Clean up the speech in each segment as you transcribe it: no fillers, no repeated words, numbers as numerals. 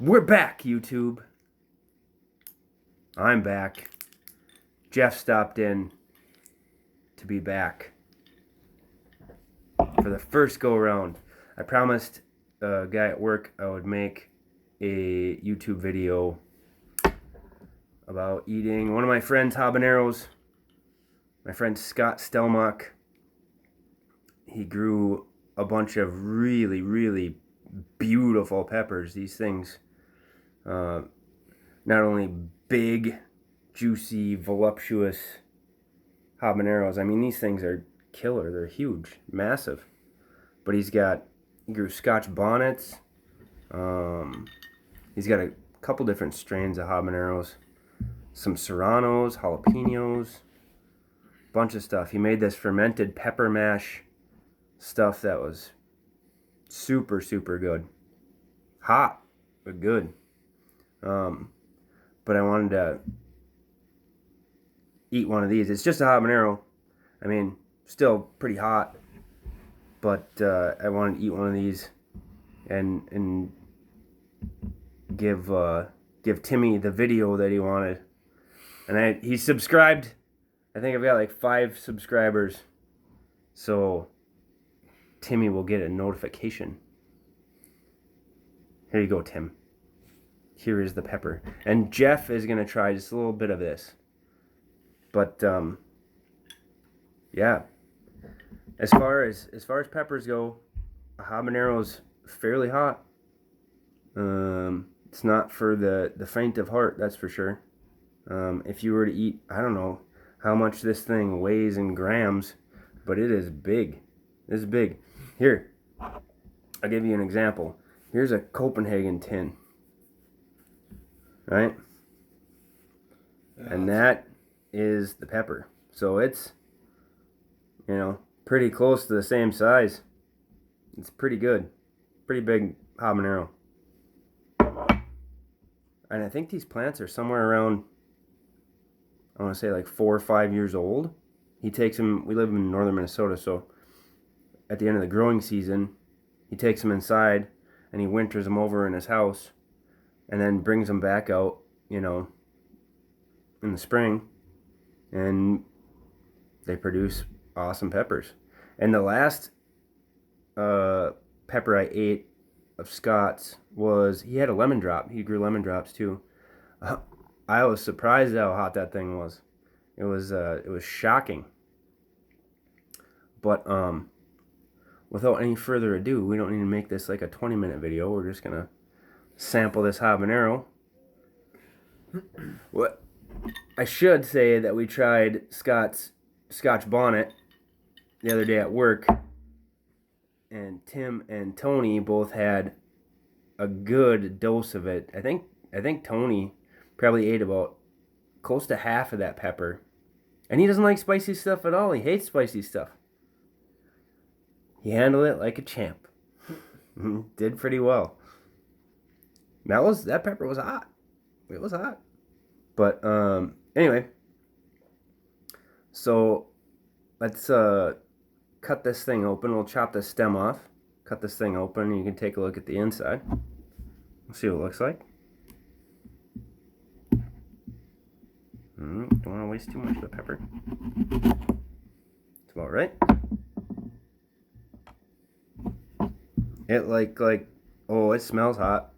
We're back, YouTube. I'm back. Jeff stopped in to be back for the first go around. I promised a guy at work I would make a YouTube video about eating one of my friend's habaneros. My friend Scott Stelmach. He grew a bunch of really, really beautiful peppers. These things, not only big, juicy, voluptuous habaneros. I mean, these things are killer. They're huge, massive. But he grew Scotch bonnets. He's got a couple different strains of habaneros. Some serranos, jalapenos, bunch of stuff. He made this fermented pepper mash stuff that was super, super good. Hot, but good. But I wanted to eat one of these. It's just a habanero. I mean, still pretty hot. But I wanted to eat one of these and give Timmy the video that he wanted. And he subscribed. I think I've got like 5 subscribers. So Timmy will get a notification. Here you go, Tim. Here is the pepper. And Jeff is going to try just a little bit of this. But, yeah. As far as peppers go, a habanero's fairly hot. It's not for the faint of heart, that's for sure. If you were to eat, I don't know how much this thing weighs in grams, but it is big. It's big. Here, I'll give you an example. Here's a Copenhagen tin. Right? And that is the pepper. So it's, pretty close to the same size. It's pretty good. Pretty big habanero. And I think these plants are somewhere around, I want to say like 4 or 5 years old. He takes them, we live in northern Minnesota, so at the end of the growing season, he takes them inside and he winters them over in his house and then brings them back out, in the spring, and they produce awesome peppers. And the last pepper I ate of Scott's was, he had a lemon drop. He grew lemon drops too. I was surprised how hot that thing was. It was shocking. But without any further ado, we don't need to make this like a 20-minute video. We're just gonna sample this habanero. What I should say that we tried Scott's Scotch bonnet the other day at work, and Tim and Tony both had a good dose of it. I think Tony probably ate about close to half of that pepper, and he doesn't like spicy stuff at all. He hates spicy stuff. He handled it like a champ. Did pretty well. That pepper was hot. It was hot. But anyway, so let's cut this thing open. We'll chop the stem off. Cut this thing open, and you can take a look at the inside. We'll see what it looks like. Don't want to waste too much of the pepper. It's about right. It like oh, it smells hot.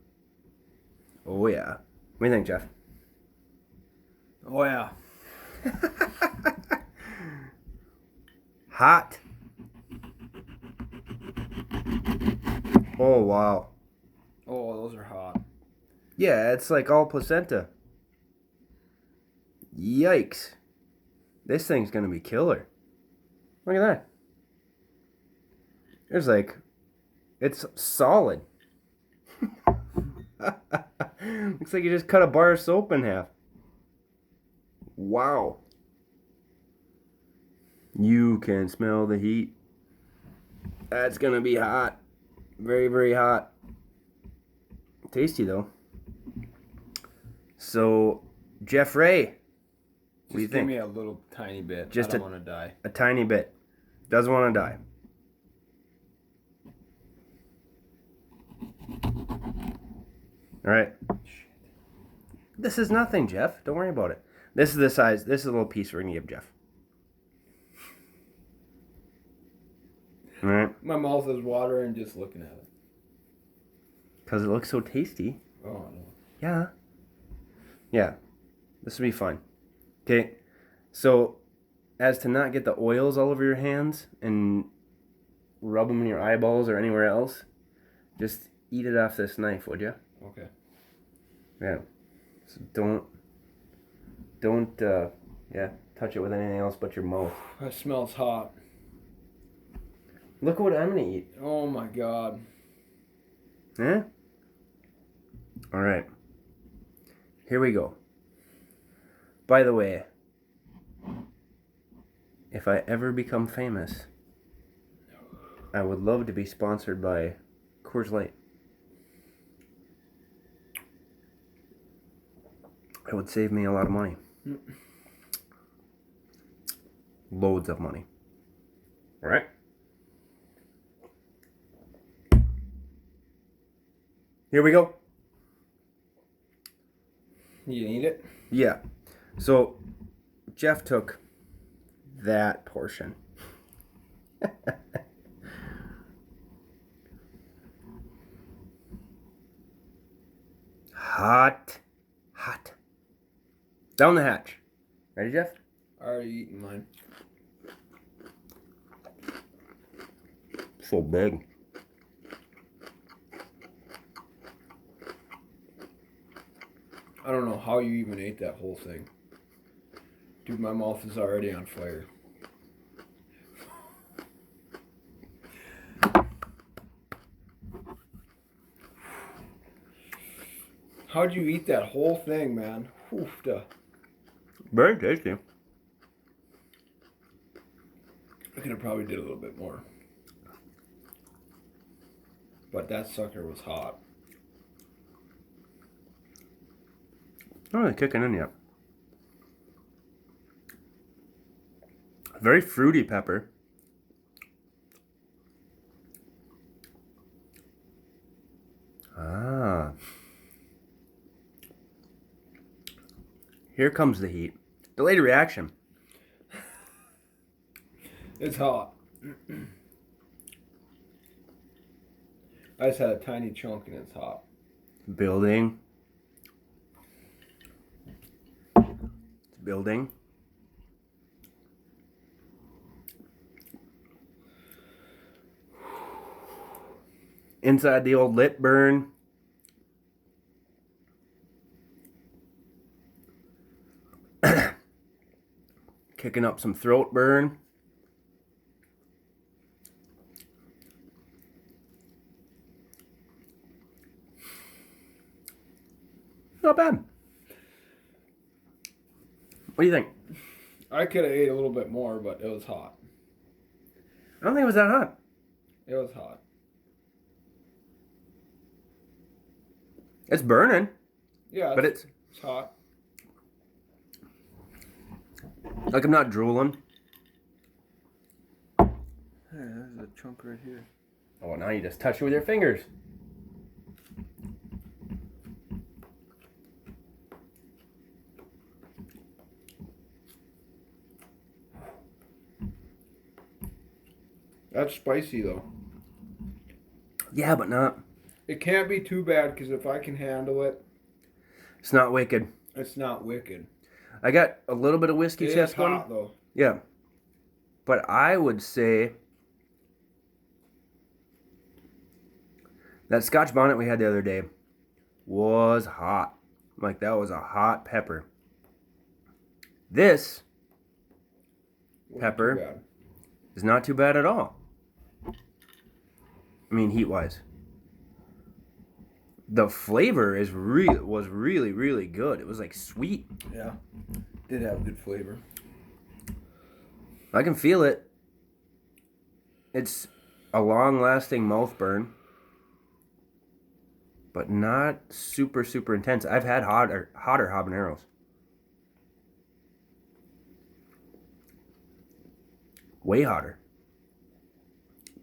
Oh yeah. What do you think, Jeff? Oh yeah. Hot. Oh wow. Oh, those are hot. Yeah, it's like all placenta. Yikes. This thing's gonna be killer. Look at that. It's solid. Looks like you just cut a bar of soap in half. Wow. You can smell the heat. That's gonna be hot. Very, very hot. Tasty though. So, Jeff Ray, what do you think? Give me a little tiny bit. Just I don't want to die. A tiny bit. Doesn't want to die. All right. This is nothing, Jeff. Don't worry about it. This is the size. This is a little piece we're going to give Jeff. All right. My mouth is watering just looking at it. Because it looks so tasty. Oh, no. Yeah. Yeah. This will be fun. Okay. So, as to not get the oils all over your hands and rub them in your eyeballs or anywhere else, just eat it off this knife, would you? Okay. Yeah. So don't touch it with anything else but your mouth. That smells hot. Look what I'm gonna eat. Oh my God. Yeah? All right. Here we go. By the way, if I ever become famous, I would love to be sponsored by Coors Light. It would save me a lot of money. Loads of money. All right. Here we go. You need it? Yeah. So, Jeff took that portion. Hot. Down the hatch. Ready, Jeff? I already eaten mine. So big. I don't know how you even ate that whole thing. Dude, my mouth is already on fire. How'd you eat that whole thing, man? Oof-da. Very tasty. I could have probably did a little bit more. But that sucker was hot. Not really kicking in yet. Very fruity pepper. Ah. Here comes the heat. Delayed reaction. It's hot. I just had a tiny chunk and it's hot. Building. It's building. Inside the old lip burn. Kicking up some throat burn. Not bad. What do you think? I could have ate a little bit more, but it was hot. I don't think it was that hot. It was hot. It's burning, Yeah, but it's hot. like I'm not drooling. Hey, there's a chunk right here. Oh, now you just touch it with your fingers. That's spicy though. Yeah, but not. It can't be too bad because if I can handle it, It's not wicked. it's not wicked. I got a little bit of whiskey It is chest going. hot though. Yeah. But I would say that Scotch bonnet we had the other day was hot. Like, that was a hot pepper. This Wasn't pepper too bad. is not too bad at all. I mean, heat-wise. The flavor was really, really good. It was like sweet. Yeah, did have good flavor. I can feel it. It's a long-lasting mouth burn, but not super, super intense. I've had hotter habaneros. Way hotter.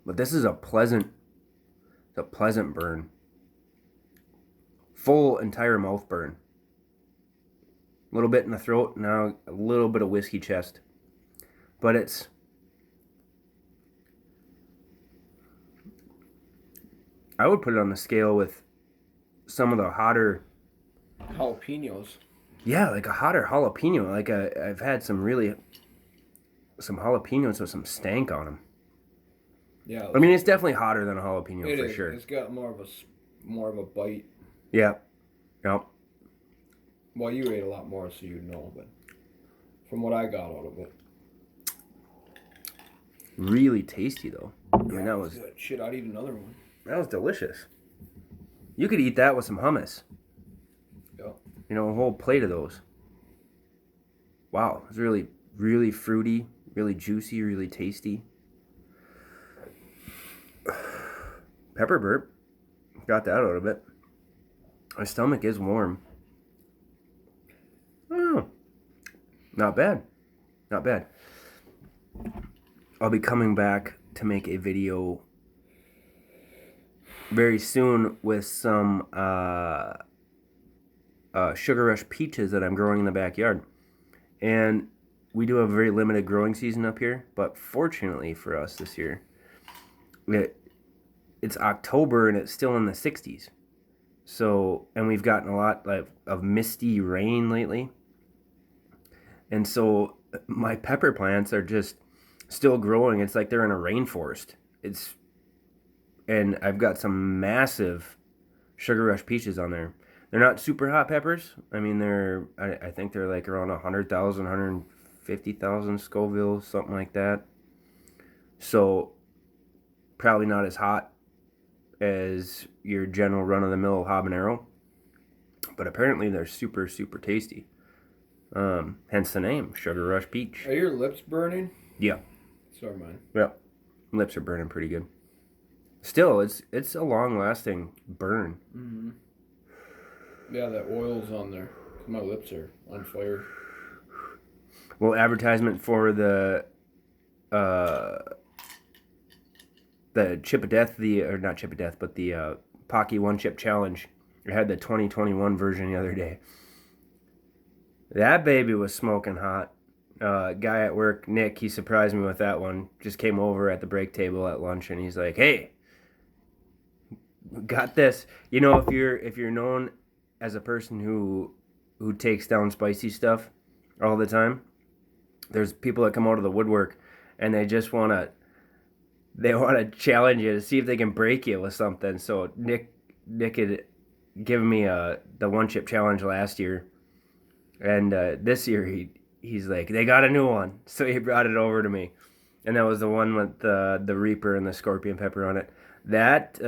But this is a pleasant burn. full entire mouth burn. A little bit in the throat, now a little bit of whiskey chest. But it's... I would put it on the scale with some of the hotter... Jalapenos. Yeah, like a hotter jalapeno. Like I've had some jalapenos with some stank on them. Yeah. I mean, it's definitely hotter than a jalapeno It for is. sure. It's got more of a bite. Yeah. Yep. Well, you ate a lot more, so you'd know, but from what I got out of it. Really tasty though. I mean, that was good. Shit, I'd eat another one. That was delicious. You could eat that with some hummus. Yeah. You know, a whole plate of those. Wow, it's really, really fruity, really juicy, really tasty. Pepper burp. Got that out of it. My stomach is warm. Oh, not bad. Not bad. I'll be coming back to make a video very soon with some Sugar Rush peaches that I'm growing in the backyard. And we do have a very limited growing season up here, but fortunately for us this year, it's October and it's still in the 60s. So, and we've gotten a lot of misty rain lately. And so my pepper plants are just still growing. It's like they're in a rainforest. And I've got some massive Sugar Rush peaches on there. They're not super hot peppers. I mean, I think they're like around 100,000, 150,000 Scoville, something like that. So probably not as hot as your general run-of-the-mill habanero. But apparently they're super, super tasty. Hence the name, Sugar Rush Peach. Are your lips burning? Yeah. So are mine. Yeah. Lips are burning pretty good. Still, it's a long-lasting burn. Mm-hmm. Yeah, that oil's on there. My lips are on fire. Well, advertisement for the Chip of Death, or not Chip of Death, but the Pocky One Chip Challenge. I had the 2021 version the other day. That baby was smoking hot. Guy at work, Nick, he surprised me with that one. Just came over at the break table at lunch, and he's like, "Hey, got this." You know, if you're known as a person who takes down spicy stuff all the time, there's people that come out of the woodwork, and they just want to challenge you to see if they can break you with something. So Nick had given me the one chip challenge last year, and this year he's like, they got a new one, so he brought it over to me, and that was the one with the Reaper and the scorpion pepper on it. That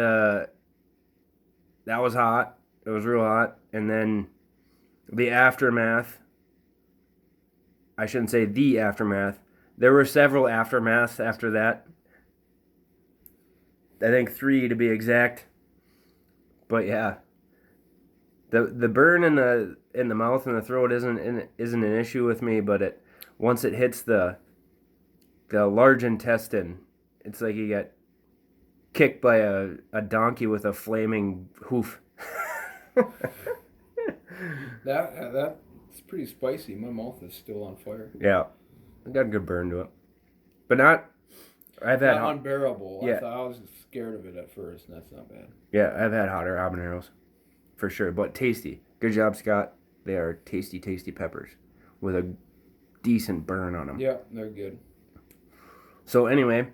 was hot. It was real hot, and then the aftermath. I shouldn't say the aftermath. There were several aftermaths after that. I think 3 to be exact. But yeah, the burn in the mouth and the throat isn't an issue with me. But once it hits the large intestine, it's like you get kicked by a donkey with a flaming hoof. That's pretty spicy. My mouth is still on fire. Yeah, I got a good burn to it, but not. I've had not unbearable. Yeah. I was scared of it at first, and that's not bad. Yeah, I've had hotter habaneros, for sure, but tasty. Good job, Scott. They are tasty, tasty peppers with a decent burn on them. Yeah, they're good. So anyway,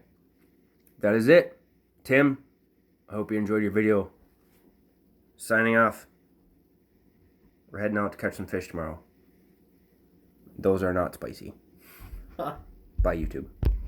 that is it. Tim, I hope you enjoyed your video. Signing off. We're heading out to catch some fish tomorrow. Those are not spicy. Bye, YouTube.